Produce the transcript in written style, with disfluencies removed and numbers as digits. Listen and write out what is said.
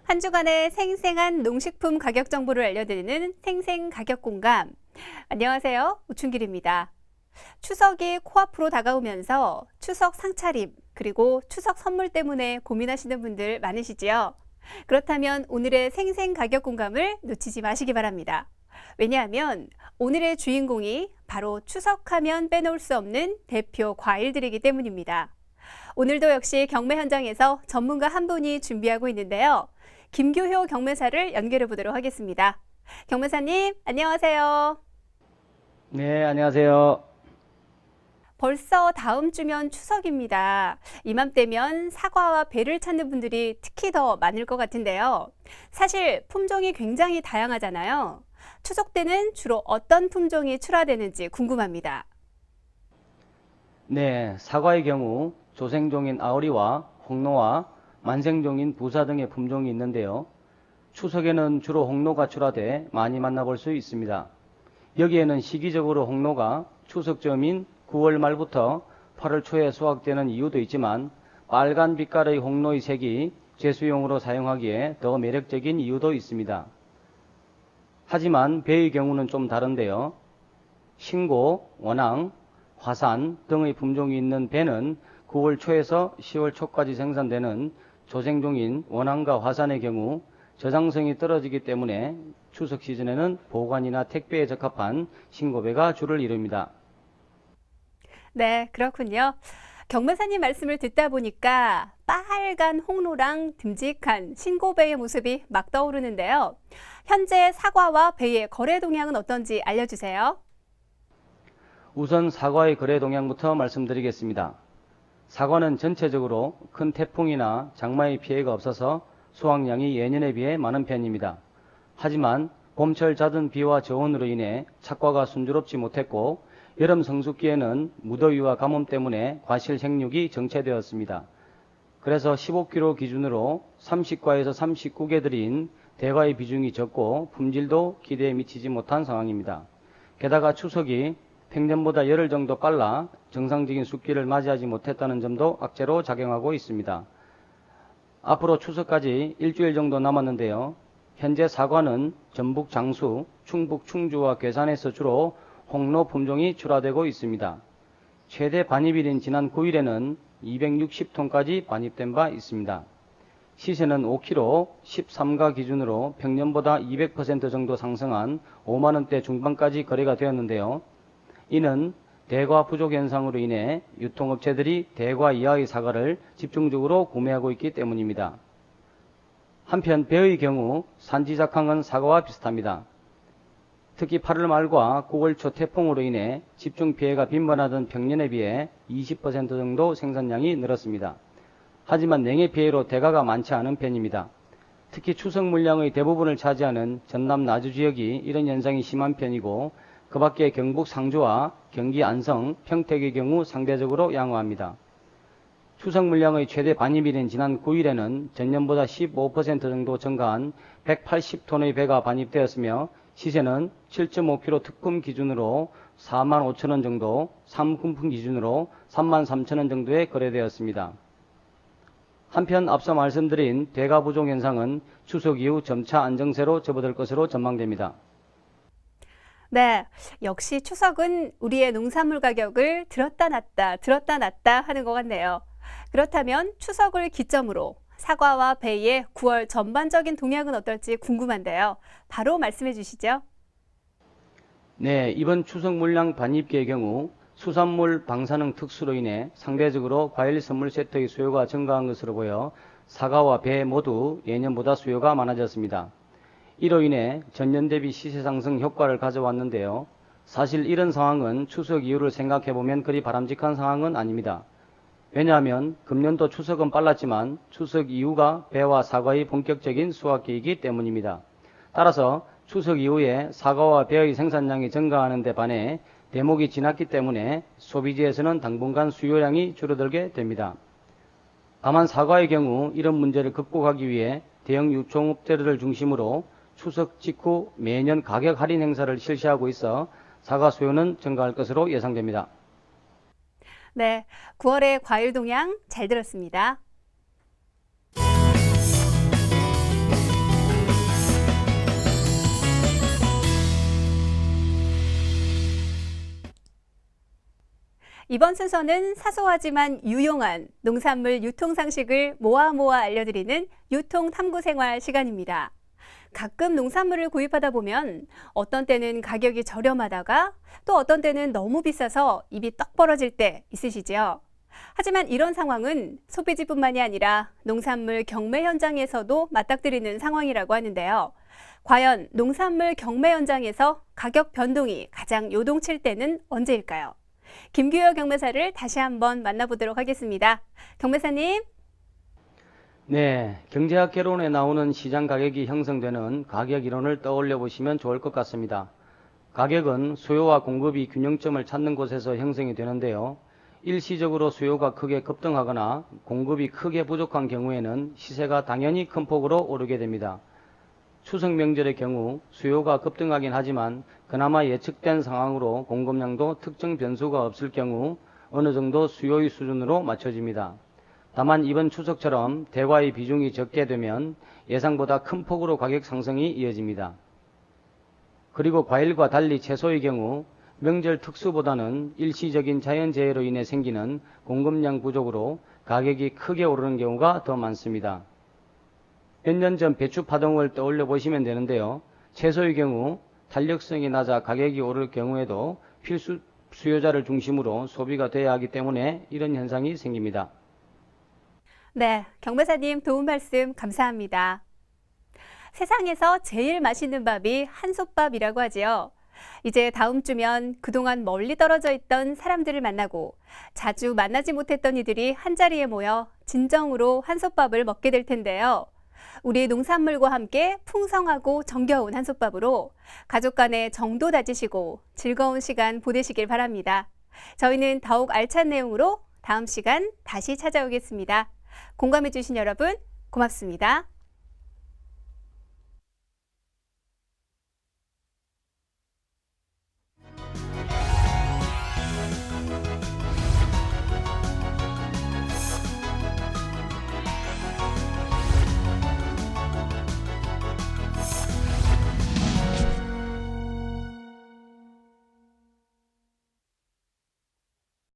한 주간의 생생한 농식품 가격 정보를 알려드리는 생생가격공감. 안녕하세요. 우춘길입니다. 추석이 코앞으로 다가오면서 추석 상차림 그리고 추석 선물 때문에 고민하시는 분들 많으시지요? 그렇다면 오늘의 생생가격공감을 놓치지 마시기 바랍니다. 왜냐하면 오늘의 주인공이 바로 추석하면 빼놓을 수 없는 대표 과일들이기 때문입니다. 오늘도 역시 경매 현장에서 전문가 한 분이 준비하고 있는데요. 김규효 경매사를 연결해 보도록 하겠습니다. 경매사님, 안녕하세요. 네, 안녕하세요. 벌써 다음 주면 추석입니다. 이맘때면 사과와 배를 찾는 분들이 특히 더 많을 것 같은데요. 사실 품종이 굉장히 다양하잖아요. 추석 때는 주로 어떤 품종이 출하되는지 궁금합니다. 네, 사과의 경우 조생종인 아오리와 홍로와 만생종인 부사 등의 품종이 있는데요. 추석에는 주로 홍로가 출하돼 많이 만나볼 수 있습니다. 여기에는 시기적으로 홍로가 추석쯤인 9월 말부터 8월 초에 수확되는 이유도 있지만 빨간 빛깔의 홍로의 색이 제수용으로 사용하기에 더 매력적인 이유도 있습니다. 하지만 배의 경우는 좀 다른데요. 신고, 원앙, 화산 등의 품종이 있는 배는 9월 초에서 10월 초까지 생산되는 조생종인 원앙과 화산의 경우 저장성이 떨어지기 때문에 추석 시즌에는 보관이나 택배에 적합한 신고배가 주를 이룹니다. 네, 그렇군요. 경매사님 말씀을 듣다 보니까 빨간 홍로랑 듬직한 신고배의 모습이 막 떠오르는데요. 현재 사과와 배의 거래 동향은 어떤지 알려주세요. 우선 사과의 거래 동향부터 말씀드리겠습니다. 사과는 전체적으로 큰 태풍이나 장마의 피해가 없어서 수확량이 예년에 비해 많은 편입니다. 하지만 봄철 잦은 비와 저온으로 인해 착과가 순조롭지 못했고 여름 성숙기에는 무더위와 가뭄 때문에 과실 생육이 정체되었습니다. 그래서 15kg 기준으로 30과에서 39개들인 대과의 비중이 적고 품질도 기대에 미치지 못한 상황입니다. 게다가 추석이 평년보다 열흘 정도 빨라 정상적인 숫기를 맞이하지 못했다는 점도 악재로 작용하고 있습니다. 앞으로 추석까지 일주일 정도 남았는데요. 현재 사과는 전북 장수, 충북 충주와 괴산에서 주로 홍로 품종이 출하되고 있습니다. 최대 반입일인 지난 9일에는 260톤까지 반입된 바 있습니다. 시세는 5kg 13가 기준으로 평년보다 200% 정도 상승한 5만원대 중반까지 거래가 되었는데요. 이는 대과 부족 현상으로 인해 유통업체들이 대과 이하의 사과를 집중적으로 구매하고 있기 때문입니다. 한편 배의 경우 산지작황은 사과와 비슷합니다. 특히 8월 말과 9월 초 태풍으로 인해 집중 피해가 빈번하던 평년에 비해 20% 정도 생산량이 늘었습니다. 하지만 냉해 피해로 대가가 많지 않은 편입니다. 특히 추석 물량의 대부분을 차지하는 전남 나주 지역이 이런 현상이 심한 편이고 그 밖에 경북 상주와 경기 안성, 평택의 경우 상대적으로 양호합니다. 추석 물량의 최대 반입일인 지난 9일에는 전년보다 15% 정도 증가한 180톤의 배가 반입되었으며 시세는 7.5kg 특품 기준으로 45,000원 정도, 3군품 기준으로 33,000원 정도에 거래되었습니다. 한편 앞서 말씀드린 대가 부족 현상은 추석 이후 점차 안정세로 접어들 것으로 전망됩니다. 네, 역시 추석은 우리의 농산물 가격을 들었다 놨다 하는 것 같네요. 그렇다면 추석을 기점으로 사과와 배의 9월 전반적인 동향은 어떨지 궁금한데요. 바로 말씀해 주시죠. 네, 이번 추석 물량 반입기의 경우 수산물 방사능 특수로 인해 상대적으로 과일 선물 세트의 수요가 증가한 것으로 보여 사과와 배 모두 예년보다 수요가 많아졌습니다. 이로 인해 전년 대비 시세 상승 효과를 가져왔는데요. 사실 이런 상황은 추석 이후를 생각해보면 그리 바람직한 상황은 아닙니다. 왜냐하면 금년도 추석은 빨랐지만 추석 이후가 배와 사과의 본격적인 수확기이기 때문입니다. 따라서 추석 이후에 사과와 배의 생산량이 증가하는 데 반해 대목이 지났기 때문에 소비지에서는 당분간 수요량이 줄어들게 됩니다. 다만 사과의 경우 이런 문제를 극복하기 위해 대형 유통업체들을 중심으로 추석 직후 매년 가격 할인 행사를 실시하고 있어 사과 수요는 증가할 것으로 예상됩니다. 네, 9월의 과일 동향 잘 들었습니다. 이번 순서는 사소하지만 유용한 농산물 유통 상식을 모아 알려드리는 유통 탐구 생활 시간입니다. 가끔 농산물을 구입하다 보면 어떤 때는 가격이 저렴하다가 또 어떤 때는 너무 비싸서 입이 떡 벌어질 때 있으시죠? 하지만 이런 상황은 소비지뿐만이 아니라 농산물 경매 현장에서도 맞닥뜨리는 상황이라고 하는데요. 과연 농산물 경매 현장에서 가격 변동이 가장 요동칠 때는 언제일까요? 김규혁 경매사를 다시 한번 만나보도록 하겠습니다. 경매사님. 네, 경제학 개론에 나오는 시장 가격이 형성되는 가격 이론을 떠올려 보시면 좋을 것 같습니다. 가격은 수요와 공급이 균형점을 찾는 곳에서 형성이 되는데요. 일시적으로 수요가 크게 급등하거나 공급이 크게 부족한 경우에는 시세가 당연히 큰 폭으로 오르게 됩니다. 추석 명절의 경우 수요가 급등하긴 하지만 그나마 예측된 상황으로 공급량도 특정 변수가 없을 경우 어느 정도 수요의 수준으로 맞춰집니다. 다만 이번 추석처럼 대과의 비중이 적게 되면 예상보다 큰 폭으로 가격 상승이 이어집니다. 그리고 과일과 달리 채소의 경우 명절 특수보다는 일시적인 자연재해로 인해 생기는 공급량 부족으로 가격이 크게 오르는 경우가 더 많습니다. 몇 년 전 배추 파동을 떠올려 보시면 되는데요. 채소의 경우 탄력성이 낮아 가격이 오를 경우에도 필수 수요자를 중심으로 소비가 돼야 하기 때문에 이런 현상이 생깁니다. 네, 경매사님 도움 말씀 감사합니다. 세상에서 제일 맛있는 밥이 한솥밥이라고 하지요. 이제 다음 주면 그동안 멀리 떨어져 있던 사람들을 만나고 자주 만나지 못했던 이들이 한자리에 모여 진정으로 한솥밥을 먹게 될 텐데요. 우리 농산물과 함께 풍성하고 정겨운 한솥밥으로 가족 간의 정도 다지시고 즐거운 시간 보내시길 바랍니다. 저희는 더욱 알찬 내용으로 다음 시간 다시 찾아오겠습니다. 공감해주신 여러분 고맙습니다.